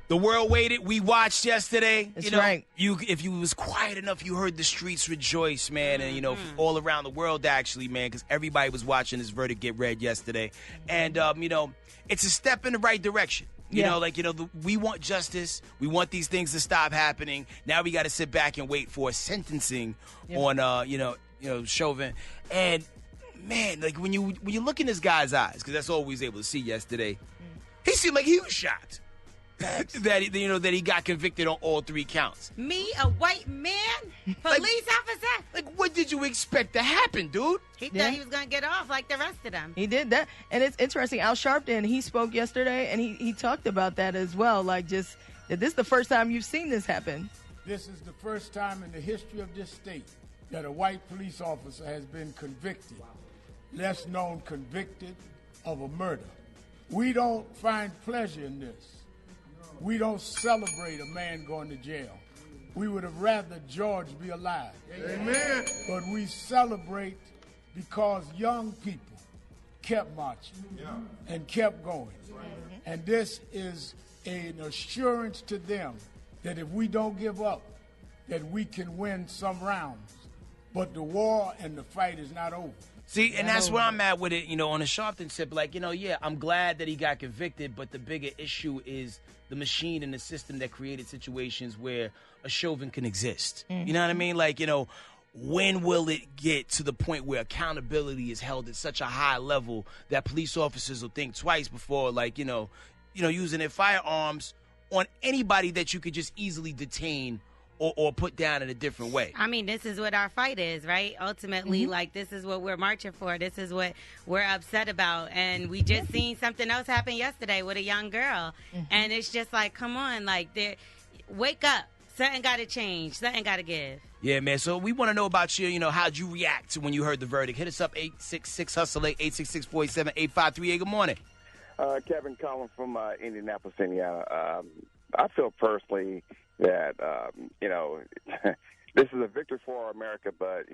The world waited. We watched yesterday. That's right. If you was quiet enough, you heard the streets rejoice, man. And, all around the world, actually, man, because everybody was watching this verdict get read yesterday. And, it's a step in the right direction. We want justice. We want these things to stop happening. Now we got to sit back and wait for sentencing on, Chauvin. And, man, like when you look in this guy's eyes, because that's all we was able to see yesterday, he seemed like he was shocked that he got convicted on all 3 counts. Me, a white man, police officer. Like, what did you expect to happen, dude? He thought he was going to get off like the rest of them. He did that. And it's interesting. Al Sharpton, he spoke yesterday, and he talked about that as well. Like, just that this is the first time you've seen this happen. This is the first time in the history of this state that a white police officer has been convicted, less known convicted of a murder. We don't find pleasure in this. We don't celebrate a man going to jail. We would have rather George be alive. Amen. But we celebrate because young people kept marching and kept going. And this is an assurance to them that if we don't give up, that we can win some rounds. But the war and the fight is not over. See, and that's where I'm at with it, on the Sharpton tip. Like, I'm glad that he got convicted, but the bigger issue is the machine and the system that created situations where a Chauvin can exist. Mm-hmm. You know what I mean? Like, when will it get to the point where accountability is held at such a high level that police officers will think twice before, using their firearms on anybody that you could just easily detain or put down in a different way. I mean, this is what our fight is, right? Ultimately, this is what we're marching for. This is what we're upset about. And we just seen something else happen yesterday with a young girl. And it's just like, come on, wake up. Something got to change. Something got to give. Yeah, man. So we want to know about you. How'd you react when you heard the verdict? Hit us up, 866-HUSTLE, 866-487-8538. Good morning. Kevin calling from Indianapolis, Indiana. I feel personally that, this is a victory for America, but,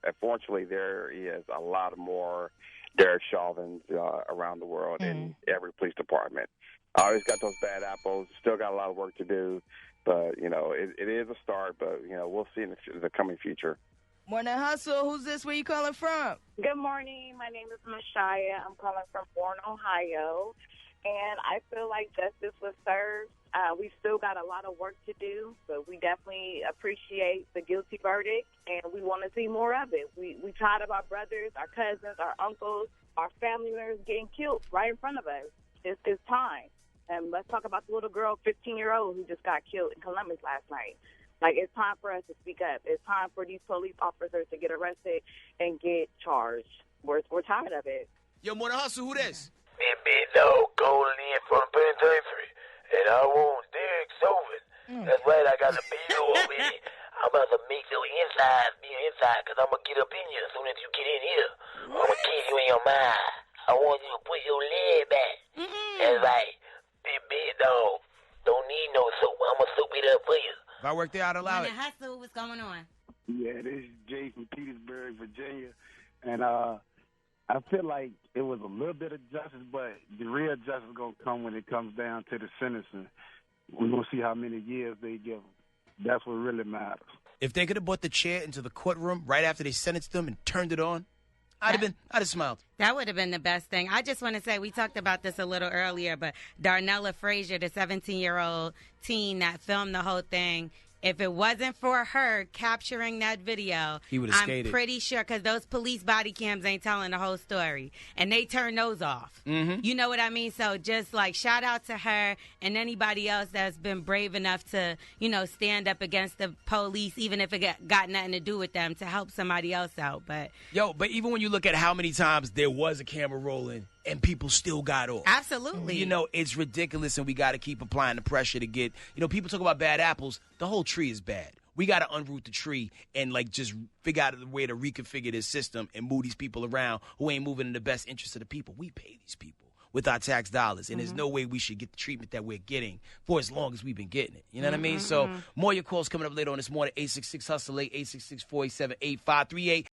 unfortunately there is a lot more Derek Chauvins around the world in every police department. I always got those bad apples, still got a lot of work to do, but, it is a start, but, we'll see in the coming future. Morning, Hustle. Who's this? Where you calling from? Good morning. My name is Mashaya. I'm calling from Warren, Ohio, and I feel like justice was served. We still got a lot of work to do, but we definitely appreciate the guilty verdict, and we want to see more of it. We tired of our brothers, our cousins, our uncles, our family members getting killed right in front of us. It's time. And let's talk about the little girl, 15-year-old, who just got killed in Columbus last night. It's time for us to speak up. It's time for these police officers to get arrested and get charged. We're tired of it. Yo, Morning Hustle, who this? Me, big dog, calling in from the penitentiary. And I want Derek Chauvin. That's right, I got a video over here. I'm about to make your insides be inside, because I'm going to get up in you as soon as you get in here. I'm going to kiss you in your mind. I want you to put your leg back. That's right. Big dog. Don't need no soap. I'm going to soap it up for you. If I work there, I'd allow it. Hustle, what's going on? Yeah, this is Jay from Petersburg, Virginia. And I feel like it was a little bit of justice, but the real justice is going to come when it comes down to the sentencing. We're going to see how many years they give them. That's what really matters. If they could have brought the chair into the courtroom right after they sentenced them and turned it on, I'd have smiled. That would have been the best thing. I just want to say, we talked about this a little earlier, but Darnella Frazier, the 17-year-old teen that filmed the whole thing, if it wasn't for her capturing that video, he would have skated. I'm pretty sure, because those police body cams ain't telling the whole story. And they turn those off. You know what I mean? So just shout out to her and anybody else that's been brave enough to, stand up against the police, even if it got nothing to do with them, to help somebody else out. But even when you look at how many times there was a camera rolling and people still got off. Absolutely. It's ridiculous, and we got to keep applying the pressure to get, people talk about bad apples. The whole tree is bad. We got to unroot the tree and, just figure out a way to reconfigure this system and move these people around who ain't moving in the best interest of the people. We pay these people with our tax dollars, and there's no way we should get the treatment that we're getting for as long as we've been getting it. You know what I mean? So more of your calls coming up later on this morning, 866-HUSTLE, 866-487-8538.